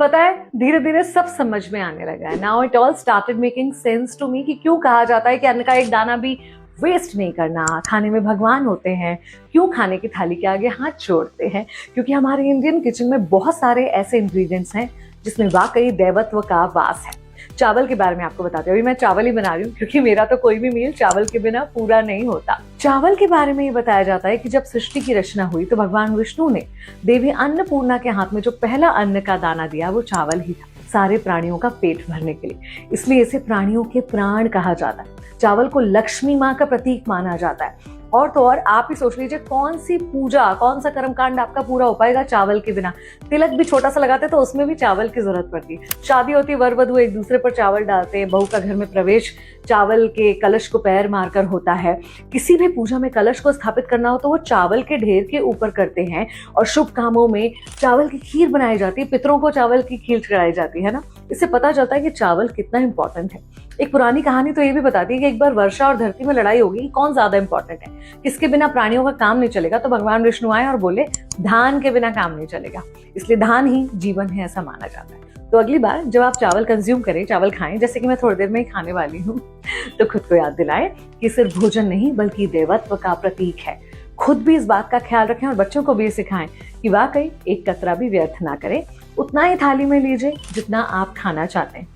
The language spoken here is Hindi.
पता है, धीरे धीरे सब समझ में आने लगा है। Now it all started making sense to me कि क्यों कहा जाता है कि अन्न का एक दाना भी वेस्ट नहीं करना, खाने में भगवान होते हैं, क्यों खाने की थाली के आगे हाथ जोड़ते हैं। क्योंकि हमारे इंडियन किचन में बहुत सारे ऐसे इंग्रेडिएंट्स हैं जिसमें वाकई दैवत्व का वास है। चावल के बारे में आपको बताते हैं। अभी मैं चावल ही बना रही हूँ क्योंकि मेरा तो कोई भी मील चावल के बिना पूरा नहीं होता। चावल के बारे में ये बताया जाता है कि जब सृष्टि की रचना हुई तो भगवान विष्णु ने देवी अन्नपूर्णा के हाथ में जो पहला अन्न का दाना दिया वो चावल ही था, सारे प्राणियों का पेट भरने के लिए। इसलिए इसे प्राणियों के प्राण कहा जाता है। चावल को लक्ष्मी माँ का प्रतीक माना जाता है। और तो और आप ही सोच लीजिए कौन सी पूजा, कौन सा कर्मकांड आपका पूरा हो पाएगा चावल के बिना। तिलक भी छोटा सा लगाते तो उसमें भी चावल की जरूरत पड़ती है। शादी होती, वर वधू एक दूसरे पर चावल डालते हैं। बहू का घर में प्रवेश चावल के कलश को पैर मारकर होता है। किसी भी पूजा में कलश को स्थापित करना हो तो वो चावल के ढेर के ऊपर करते हैं। और शुभ कामों में चावल की खीर बनाई जाती है, पितरों को चावल की खीर चढ़ाई जाती है ना। इससे पता चलता है कि चावल कितना इंपॉर्टेंट है। एक पुरानी कहानी तो ये भी बताती है कि एक बार वर्षा और धरती में लड़ाई होगी, कौन ज्यादा इंपॉर्टेंट है, किसके बिना प्राणियों का काम नहीं चलेगा। तो भगवान विष्णु आए और बोले धान के बिना काम नहीं चलेगा, इसलिए धान ही जीवन है, ऐसा माना जाता है। तो अगली बार जब आप चावल कंज्यूम करें, चावल खाएं, जैसे कि मैं थोड़ी देर में ही खाने वाली हूँ, तो खुद को याद दिलाएं कि सिर्फ भोजन नहीं बल्कि देवत्व का प्रतीक है। खुद भी इस बात का ख्याल रखें और बच्चों को भी सिखाएं कि वाकई एक कतरा भी व्यर्थ ना करें। उतना ही थाली में लीजिए जितना आप खाना चाहते हैं।